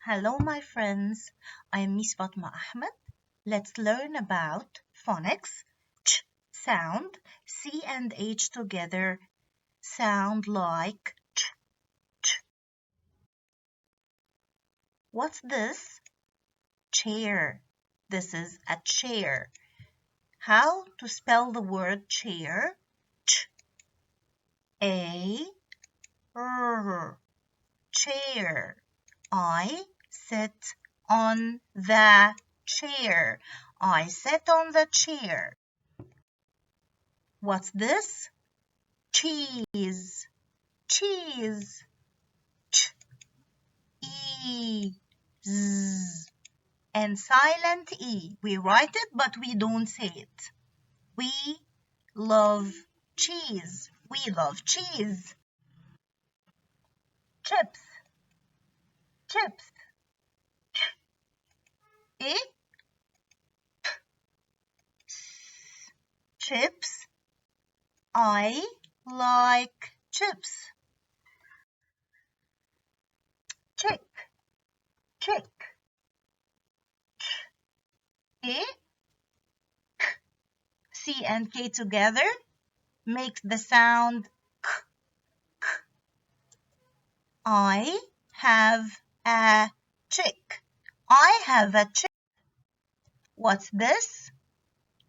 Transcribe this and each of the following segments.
Hello, my friends. I'm Miss Fatma Ahmed. Let's learn about phonics. Ch sound. C and H together sound like ch, ch. What's this? Chair. This is a chair. How to spell the word chair? Ch, A, R, chair. I sit on the chair. I sit on the chair. What's this? Cheese. Cheese. Ch, E, Z. And silent E. We write it, but we don't say it. We love cheese. We love cheese. Chips. Chips. E, chips. I like chips. Chick. Chick. E, C and K together makes the sound k, k. I have a chick. I have a chick. What's this?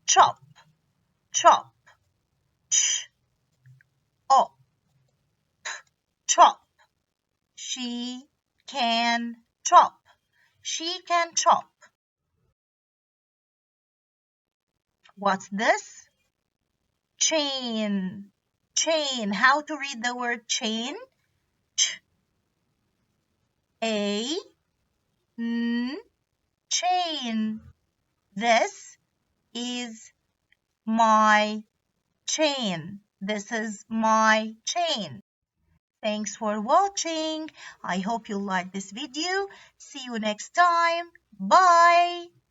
Chop. Chop. Ch, o, p, chop. She can chop. She can chop. What's this? Chain. Chain. How to read the word chain? Ch, a, n, chain. This is my chain. This is my chain. Thanks for watching. I hope you like this video. See you next time. Bye.